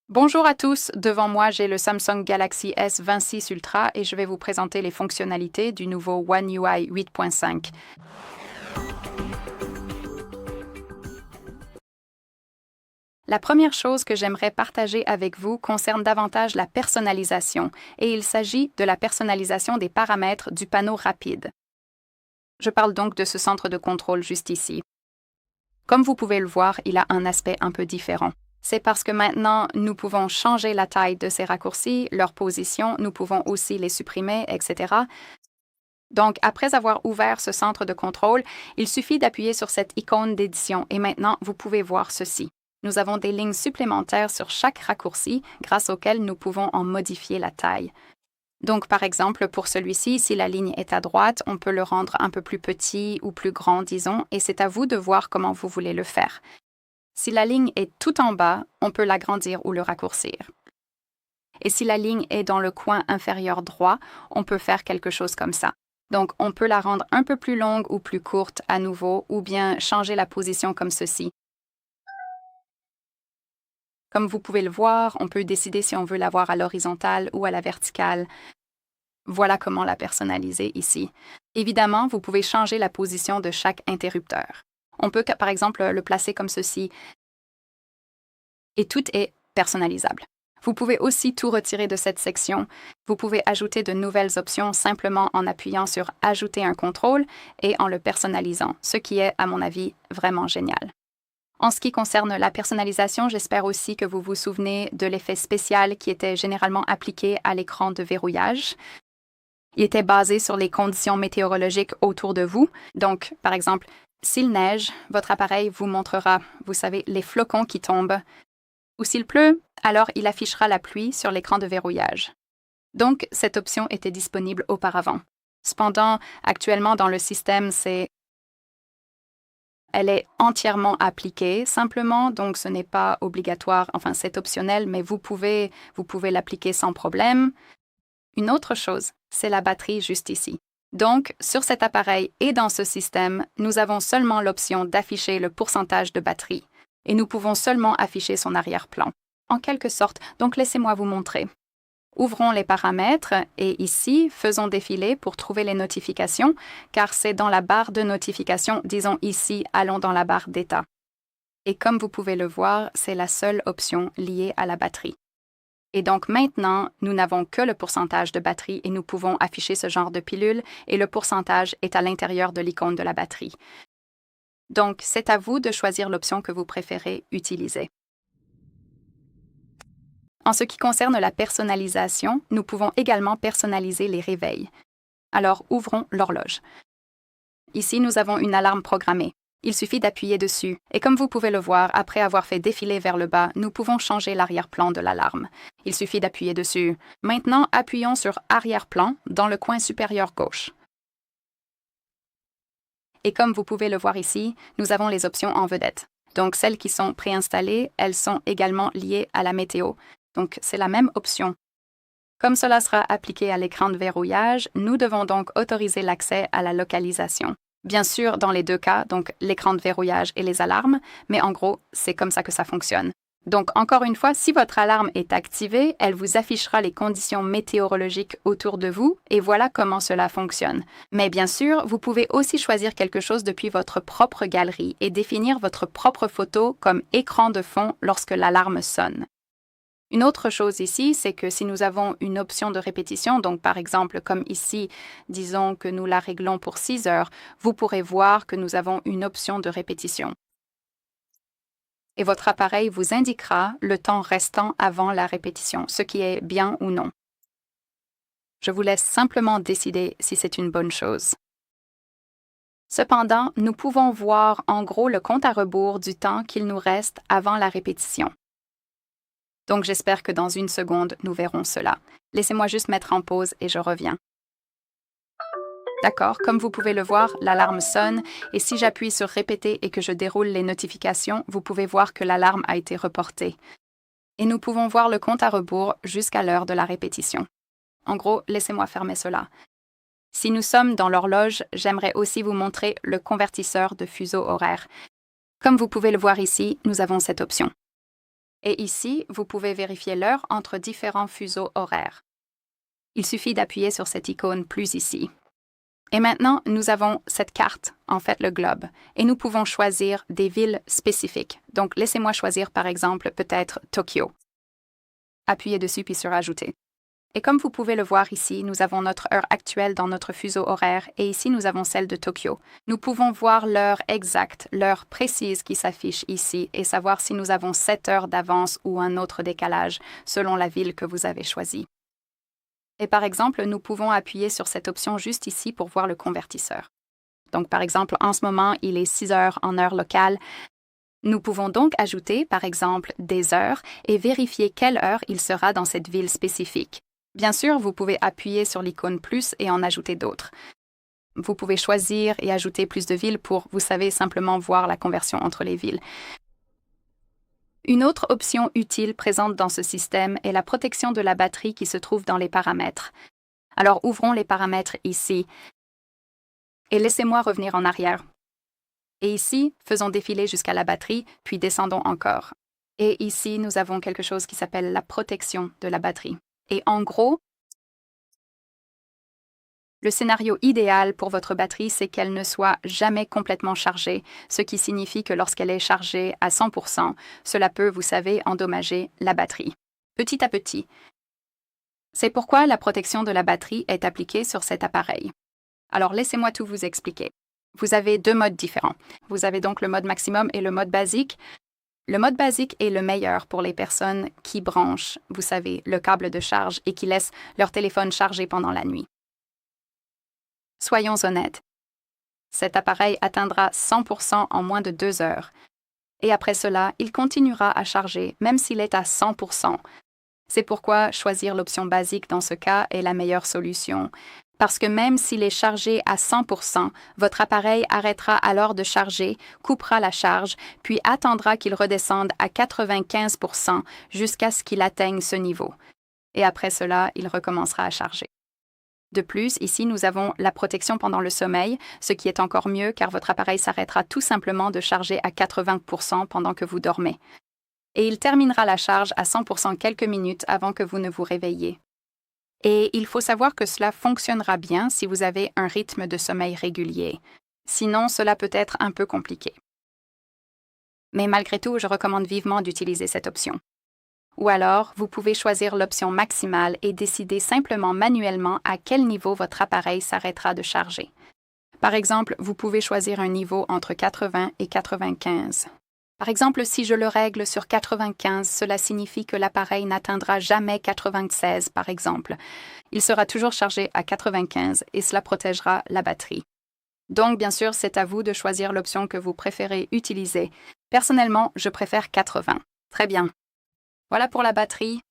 Bonjour à tous, devant moi j'ai le Samsung Galaxy S26 Ultra et je vais vous présenter les fonctionnalités du nouveau One UI 8.5. La première chose que j'aimerais partager avec vous concerne davantage la personnalisation et il s'agit de la personnalisation des paramètres du panneau rapide. Je parle donc de ce centre de contrôle juste ici. Comme vous pouvez le voir, il a un aspect un peu différent. C'est parce que maintenant, nous pouvons changer la taille de ces raccourcis, leur position, nous pouvons aussi les supprimer, etc. Donc, après avoir ouvert ce centre de contrôle, il suffit d'appuyer sur cette icône d'édition et maintenant, vous pouvez voir ceci. Nous avons des lignes supplémentaires sur chaque raccourci grâce auxquelles nous pouvons en modifier la taille. Donc, par exemple, pour celui-ci, si la ligne est à droite, on peut le rendre un peu plus petit ou plus grand, disons, et c'est à vous de voir comment vous voulez le faire. Si la ligne est tout en bas, on peut l'agrandir ou le raccourcir. Et si la ligne est dans le coin inférieur droit, on peut faire quelque chose comme ça. Donc, on peut la rendre un peu plus longue ou plus courte à nouveau, ou bien changer la position comme ceci. Comme vous pouvez le voir, on peut décider si on veut l'avoir à l'horizontale ou à la verticale. Voilà comment la personnaliser ici. Évidemment, vous pouvez changer la position de chaque interrupteur. On peut, par exemple, le placer comme ceci. Et tout est personnalisable. Vous pouvez aussi tout retirer de cette section. Vous pouvez ajouter de nouvelles options simplement en appuyant sur « Ajouter un contrôle » et en le personnalisant, ce qui est, à mon avis, vraiment génial. En ce qui concerne la personnalisation, j'espère aussi que vous vous souvenez de l'effet spécial qui était généralement appliqué à l'écran de verrouillage. Il était basé sur les conditions météorologiques autour de vous. Donc, par exemple, s'il neige, votre appareil vous montrera, vous savez, les flocons qui tombent. Ou s'il pleut, alors il affichera la pluie sur l'écran de verrouillage. Donc, cette option était disponible auparavant. Cependant, actuellement dans le système, elle est entièrement appliquée, simplement, donc ce n'est pas obligatoire, enfin c'est optionnel, mais vous pouvez l'appliquer sans problème. Une autre chose, c'est la batterie juste ici. Donc, sur cet appareil et dans ce système, nous avons seulement l'option d'afficher le pourcentage de batterie et nous pouvons seulement afficher son arrière-plan. En quelque sorte, donc laissez-moi vous montrer. Ouvrons les paramètres et ici, faisons défiler pour trouver les notifications, car c'est dans la barre de notification, disons ici, allons dans la barre d'état. Et comme vous pouvez le voir, c'est la seule option liée à la batterie. Et donc maintenant, nous n'avons que le pourcentage de batterie et nous pouvons afficher ce genre de pilule et le pourcentage est à l'intérieur de l'icône de la batterie. Donc, c'est à vous de choisir l'option que vous préférez utiliser. En ce qui concerne la personnalisation, nous pouvons également personnaliser les réveils. Alors, ouvrons l'horloge. Ici, nous avons une alarme programmée. Il suffit d'appuyer dessus. Et comme vous pouvez le voir, après avoir fait défiler vers le bas, nous pouvons changer l'arrière-plan de l'alarme. Il suffit d'appuyer dessus. Maintenant, appuyons sur Arrière-plan dans le coin supérieur gauche. Et comme vous pouvez le voir ici, nous avons les options en vedette. Donc, celles qui sont préinstallées, elles sont également liées à la météo. Donc, c'est la même option. Comme cela sera appliqué à l'écran de verrouillage, nous devons donc autoriser l'accès à la localisation. Bien sûr, dans les deux cas, donc l'écran de verrouillage et les alarmes, mais en gros, c'est comme ça que ça fonctionne. Donc, encore une fois, si votre alarme est activée, elle vous affichera les conditions météorologiques autour de vous et voilà comment cela fonctionne. Mais bien sûr, vous pouvez aussi choisir quelque chose depuis votre propre galerie et définir votre propre photo comme écran de fond lorsque l'alarme sonne. Une autre chose ici, c'est que si nous avons une option de répétition, donc par exemple comme ici, disons que nous la réglons pour 6 heures, vous pourrez voir que nous avons une option de répétition. Et votre appareil vous indiquera le temps restant avant la répétition, ce qui est bien ou non. Je vous laisse simplement décider si c'est une bonne chose. Cependant, nous pouvons voir en gros le compte à rebours du temps qu'il nous reste avant la répétition. Donc j'espère que dans une seconde, nous verrons cela. Laissez-moi juste mettre en pause et je reviens. D'accord, comme vous pouvez le voir, l'alarme sonne et si j'appuie sur répéter et que je déroule les notifications, vous pouvez voir que l'alarme a été reportée. Et nous pouvons voir le compte à rebours jusqu'à l'heure de la répétition. En gros, laissez-moi fermer cela. Si nous sommes dans l'horloge, j'aimerais aussi vous montrer le convertisseur de fuseau horaire. Comme vous pouvez le voir ici, nous avons cette option. Et ici, vous pouvez vérifier l'heure entre différents fuseaux horaires. Il suffit d'appuyer sur cette icône plus ici. Et maintenant, nous avons cette carte, en fait le globe, et nous pouvons choisir des villes spécifiques. Donc, laissez-moi choisir par exemple peut-être Tokyo. Appuyez dessus puis sur Ajouter. Et comme vous pouvez le voir ici, nous avons notre heure actuelle dans notre fuseau horaire et ici nous avons celle de Tokyo. Nous pouvons voir l'heure exacte, l'heure précise qui s'affiche ici et savoir si nous avons 7 heures d'avance ou un autre décalage selon la ville que vous avez choisie. Et par exemple, nous pouvons appuyer sur cette option juste ici pour voir le convertisseur. Donc par exemple, en ce moment, il est 6 heures en heure locale. Nous pouvons donc ajouter, par exemple, des heures et vérifier quelle heure il sera dans cette ville spécifique. Bien sûr, vous pouvez appuyer sur l'icône plus et en ajouter d'autres. Vous pouvez choisir et ajouter plus de villes pour, vous savez, simplement voir la conversion entre les villes. Une autre option utile présente dans ce système est la protection de la batterie qui se trouve dans les paramètres. Alors ouvrons les paramètres ici et laissez-moi revenir en arrière. Et ici, faisons défiler jusqu'à la batterie, puis descendons encore. Et ici, nous avons quelque chose qui s'appelle la protection de la batterie. Et en gros, le scénario idéal pour votre batterie, c'est qu'elle ne soit jamais complètement chargée, ce qui signifie que lorsqu'elle est chargée à 100%, cela peut, vous savez, endommager la batterie. Petit à petit. C'est pourquoi la protection de la batterie est appliquée sur cet appareil. Alors laissez-moi tout vous expliquer. Vous avez 2 modes différents. Vous avez donc le mode maximum et le mode basique. Le mode basique est le meilleur pour les personnes qui branchent, vous savez, le câble de charge et qui laissent leur téléphone chargé pendant la nuit. Soyons honnêtes, cet appareil atteindra 100% en moins de 2 heures. Et après cela, il continuera à charger, même s'il est à 100%. C'est pourquoi choisir l'option basique dans ce cas est la meilleure solution. Parce que même s'il est chargé à 100%, votre appareil arrêtera alors de charger, coupera la charge, puis attendra qu'il redescende à 95% jusqu'à ce qu'il atteigne ce niveau. Et après cela, il recommencera à charger. De plus, ici, nous avons la protection pendant le sommeil, ce qui est encore mieux car votre appareil s'arrêtera tout simplement de charger à 80% pendant que vous dormez. Et il terminera la charge à 100% quelques minutes avant que vous ne vous réveilliez. Et il faut savoir que cela fonctionnera bien si vous avez un rythme de sommeil régulier. Sinon, cela peut être un peu compliqué. Mais malgré tout, je recommande vivement d'utiliser cette option. Ou alors, vous pouvez choisir l'option maximale et décider simplement manuellement à quel niveau votre appareil s'arrêtera de charger. Par exemple, vous pouvez choisir un niveau entre 80 et 95. Par exemple, si je le règle sur 95, cela signifie que l'appareil n'atteindra jamais 96, par exemple. Il sera toujours chargé à 95 et cela protégera la batterie. Donc, bien sûr, c'est à vous de choisir l'option que vous préférez utiliser. Personnellement, je préfère 80. Très bien. Voilà pour la batterie.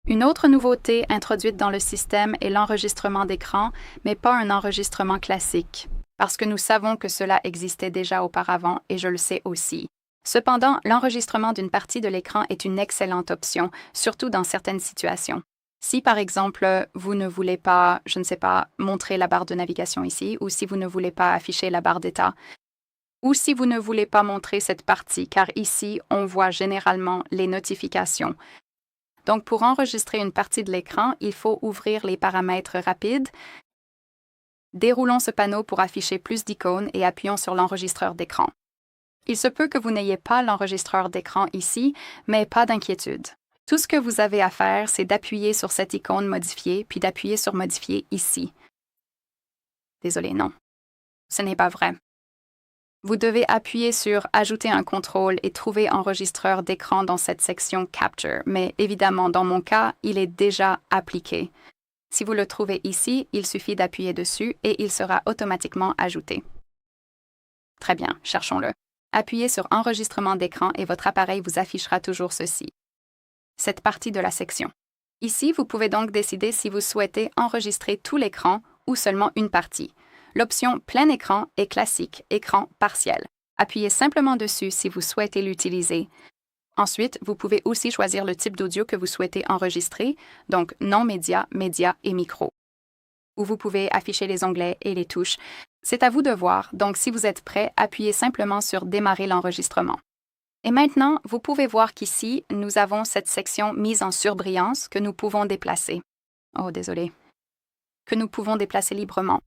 Une autre nouveauté introduite dans le système est l'enregistrement d'écran, mais pas un enregistrement classique, parce que nous savons que cela existait déjà auparavant et je le sais aussi. Cependant, l'enregistrement d'une partie de l'écran est une excellente option, surtout dans certaines situations. Si, par exemple, vous ne voulez pas, je ne sais pas, montrer la barre de navigation ici, ou si vous ne voulez pas afficher la barre d'état, ou si vous ne voulez pas montrer cette partie, car ici, on voit généralement les notifications. Donc, pour enregistrer une partie de l'écran, il faut ouvrir les paramètres rapides. Déroulons ce panneau pour afficher plus d'icônes et appuyons sur l'enregistreur d'écran. Il se peut que vous n'ayez pas l'enregistreur d'écran ici, mais pas d'inquiétude. Tout ce que vous avez à faire, c'est d'appuyer sur cette icône modifier, puis d'appuyer sur modifier ici. Désolé, non. Ce n'est pas vrai. Vous devez appuyer sur Ajouter un contrôle et trouver enregistreur d'écran dans cette section Capture, mais évidemment, dans mon cas, il est déjà appliqué. Si vous le trouvez ici, il suffit d'appuyer dessus et il sera automatiquement ajouté. Très bien, cherchons-le. Appuyez sur Enregistrement d'écran et votre appareil vous affichera toujours ceci. Cette partie de la section. Ici, vous pouvez donc décider si vous souhaitez enregistrer tout l'écran ou seulement une partie. L'option Plein écran est classique, écran partiel. Appuyez simplement dessus si vous souhaitez l'utiliser. Ensuite, vous pouvez aussi choisir le type d'audio que vous souhaitez enregistrer, donc non média, média et micro. Ou vous pouvez afficher les onglets et les touches. C'est à vous de voir, donc si vous êtes prêt, appuyez simplement sur Démarrer l'enregistrement. Et maintenant, vous pouvez voir qu'ici, nous avons cette section mise en surbrillance que nous pouvons déplacer. Oh, désolé. Que nous pouvons déplacer librement.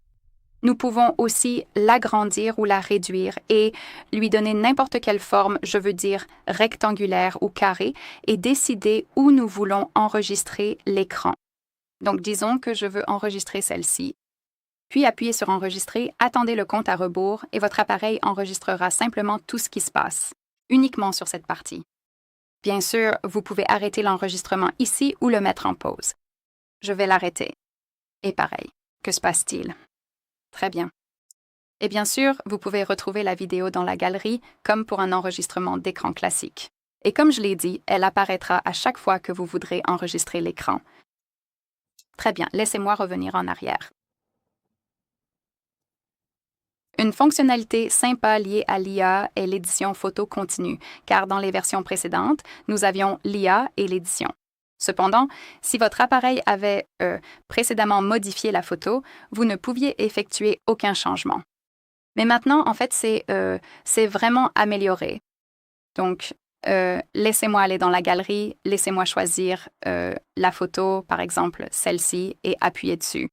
Nous pouvons aussi l'agrandir ou la réduire et lui donner n'importe quelle forme, je veux dire rectangulaire ou carré, et décider où nous voulons enregistrer l'écran. Donc, disons que je veux enregistrer celle-ci. Puis appuyez sur Enregistrer, attendez le compte à rebours et votre appareil enregistrera simplement tout ce qui se passe, uniquement sur cette partie. Bien sûr, vous pouvez arrêter l'enregistrement ici ou le mettre en pause. Je vais l'arrêter. Et pareil, que se passe-t-il? Très bien. Et bien sûr, vous pouvez retrouver la vidéo dans la galerie comme pour un enregistrement d'écran classique. Et comme je l'ai dit, elle apparaîtra à chaque fois que vous voudrez enregistrer l'écran. Très bien, laissez-moi revenir en arrière. Une fonctionnalité sympa liée à l'IA est l'édition photo continue, car dans les versions précédentes, nous avions l'IA et l'édition. Cependant, si votre appareil avait précédemment modifié la photo, vous ne pouviez effectuer aucun changement. Mais maintenant, en fait, c'est vraiment amélioré. Donc, laissez-moi aller dans la galerie, laissez-moi choisir la photo, par exemple celle-ci, et appuyer dessus.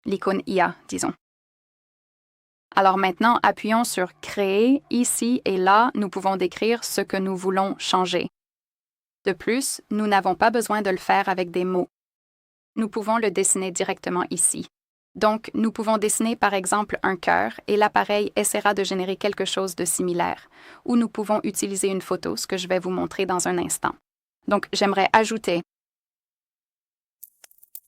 L'icône IA, disons. Alors maintenant, appuyons sur Créer. Ici et là, nous pouvons décrire ce que nous voulons changer. De plus, nous n'avons pas besoin de le faire avec des mots. Nous pouvons le dessiner directement ici. Donc, nous pouvons dessiner par exemple un cœur et l'appareil essaiera de générer quelque chose de similaire. Ou nous pouvons utiliser une photo, ce que je vais vous montrer dans un instant. Donc, j'aimerais ajouter.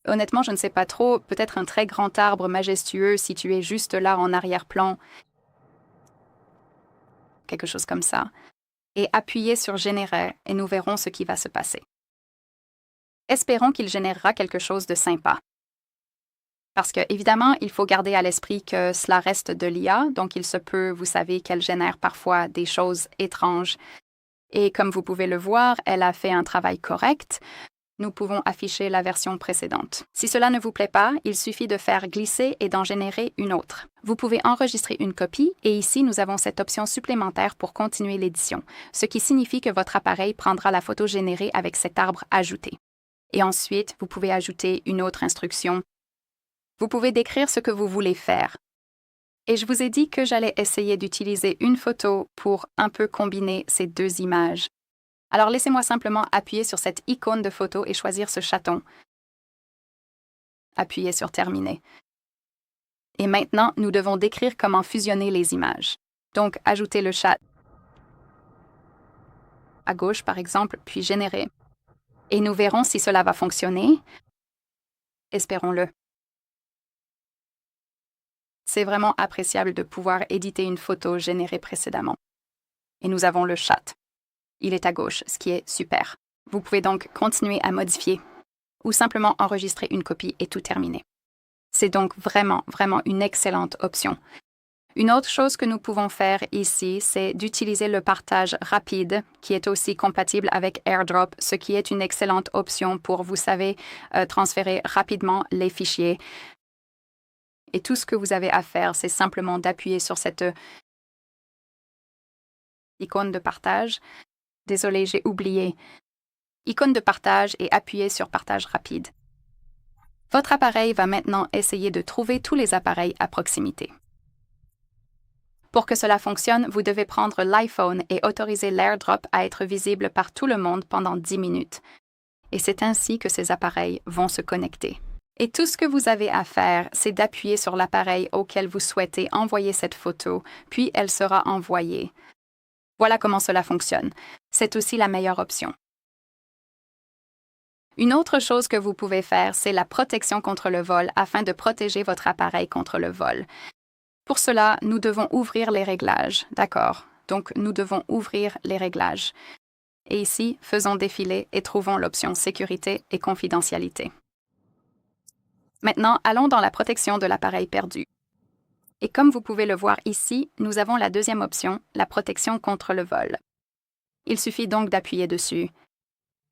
Honnêtement, je ne sais pas trop, peut-être un très grand arbre majestueux situé juste là en arrière-plan. Quelque chose comme ça. Et appuyez sur Générer et nous verrons ce qui va se passer. Espérons qu'il générera quelque chose de sympa. Parce que, évidemment, il faut garder à l'esprit que cela reste de l'IA, donc il se peut, vous savez, qu'elle génère parfois des choses étranges. Et comme vous pouvez le voir, elle a fait un travail correct. Nous pouvons afficher la version précédente. Si cela ne vous plaît pas, il suffit de faire glisser et d'en générer une autre. Vous pouvez enregistrer une copie et ici, nous avons cette option supplémentaire pour continuer l'édition, ce qui signifie que votre appareil prendra la photo générée avec cet arbre ajouté. Et ensuite, vous pouvez ajouter une autre instruction. Vous pouvez décrire ce que vous voulez faire. Et je vous ai dit que j'allais essayer d'utiliser une photo pour un peu combiner ces deux images. Alors laissez-moi simplement appuyer sur cette icône de photo et choisir ce chaton. Appuyez sur Terminer. Et maintenant, nous devons décrire comment fusionner les images. Donc, ajoutez le chat à gauche, par exemple, puis Générer. Et nous verrons si cela va fonctionner. Espérons-le. C'est vraiment appréciable de pouvoir éditer une photo générée précédemment. Et nous avons le chat. Il est à gauche, ce qui est super. Vous pouvez donc continuer à modifier ou simplement enregistrer une copie et tout terminer. C'est donc vraiment une excellente option. Une autre chose que nous pouvons faire ici, c'est d'utiliser le partage rapide, qui est aussi compatible avec AirDrop, ce qui est une excellente option pour, vous savez, transférer rapidement les fichiers. Et tout ce que vous avez à faire, c'est simplement d'appuyer sur cette icône de partage. Désolé, j'ai oublié. Icône de partage et appuyez sur Partage rapide. Votre appareil va maintenant essayer de trouver tous les appareils à proximité. Pour que cela fonctionne, vous devez prendre l'iPhone et autoriser l'AirDrop à être visible par tout le monde pendant 10 minutes. Et c'est ainsi que ces appareils vont se connecter. Et tout ce que vous avez à faire, c'est d'appuyer sur l'appareil auquel vous souhaitez envoyer cette photo, puis elle sera envoyée. Voilà comment cela fonctionne. C'est aussi la meilleure option. Une autre chose que vous pouvez faire, c'est la protection contre le vol afin de protéger votre appareil contre le vol. Pour cela, nous devons ouvrir les réglages. D'accord. Donc, nous devons ouvrir les réglages. Et ici, faisons défiler et trouvons l'option Sécurité et confidentialité. Maintenant, allons dans la protection de l'appareil perdu. Et comme vous pouvez le voir ici, nous avons la deuxième option, la protection contre le vol. Il suffit donc d'appuyer dessus.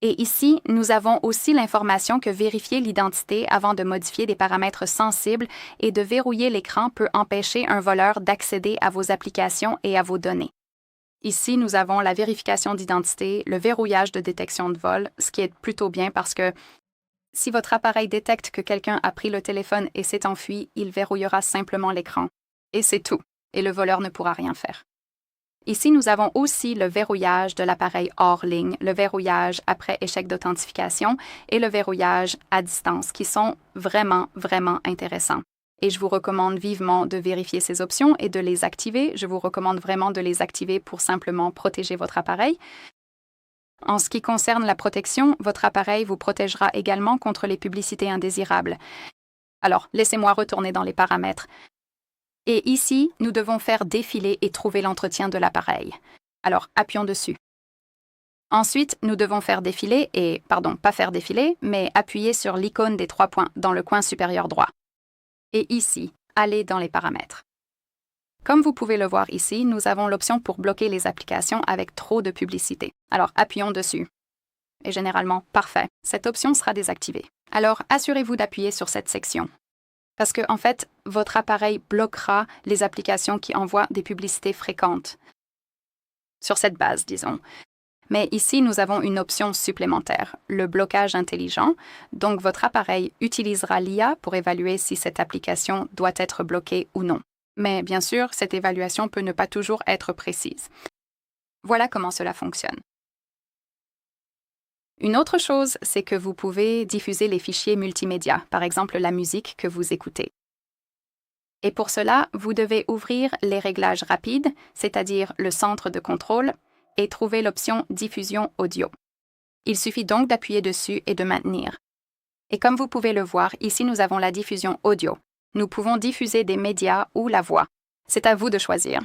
Et ici, nous avons aussi l'information que vérifier l'identité avant de modifier des paramètres sensibles et de verrouiller l'écran peut empêcher un voleur d'accéder à vos applications et à vos données. Ici, nous avons la vérification d'identité, le verrouillage de détection de vol, ce qui est plutôt bien parce que si votre appareil détecte que quelqu'un a pris le téléphone et s'est enfui, il verrouillera simplement l'écran. Et c'est tout. Et le voleur ne pourra rien faire. Ici, nous avons aussi le verrouillage de l'appareil hors ligne, le verrouillage après échec d'authentification et le verrouillage à distance, qui sont vraiment, vraiment intéressants. Et je vous recommande vivement de vérifier ces options et de les activer. Je vous recommande vraiment de les activer pour simplement protéger votre appareil. En ce qui concerne la protection, votre appareil vous protégera également contre les publicités indésirables. Alors, laissez-moi retourner dans les paramètres. Et ici, nous devons faire défiler et trouver l'entretien de l'appareil. Alors, appuyons dessus. Ensuite, nous devons faire défiler pas faire défiler, mais appuyer sur l'icône des 3 points dans le coin supérieur droit. Et ici, aller dans les paramètres. Comme vous pouvez le voir ici, nous avons l'option pour bloquer les applications avec trop de publicité. Alors, appuyons dessus. Et généralement, parfait, cette option sera désactivée. Alors, assurez-vous d'appuyer sur cette section. Parce que, en fait, votre appareil bloquera les applications qui envoient des publicités fréquentes. Sur cette base, disons. Mais ici, nous avons une option supplémentaire, le blocage intelligent. Donc, votre appareil utilisera l'IA pour évaluer si cette application doit être bloquée ou non. Mais bien sûr, cette évaluation peut ne pas toujours être précise. Voilà comment cela fonctionne. Une autre chose, c'est que vous pouvez diffuser les fichiers multimédia, par exemple la musique que vous écoutez. Et pour cela, vous devez ouvrir les réglages rapides, c'est-à-dire le centre de contrôle, et trouver l'option Diffusion audio. Il suffit donc d'appuyer dessus et de maintenir. Et comme vous pouvez le voir, ici nous avons la diffusion audio. Nous pouvons diffuser des médias ou la voix. C'est à vous de choisir.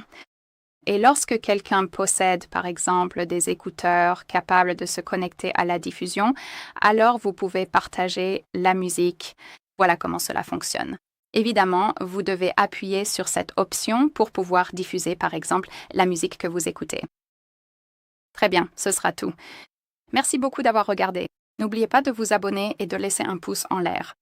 Et lorsque quelqu'un possède, par exemple, des écouteurs capables de se connecter à la diffusion, alors vous pouvez partager la musique. Voilà comment cela fonctionne. Évidemment, vous devez appuyer sur cette option pour pouvoir diffuser, par exemple, la musique que vous écoutez. Très bien, ce sera tout. Merci beaucoup d'avoir regardé. N'oubliez pas de vous abonner et de laisser un pouce en l'air.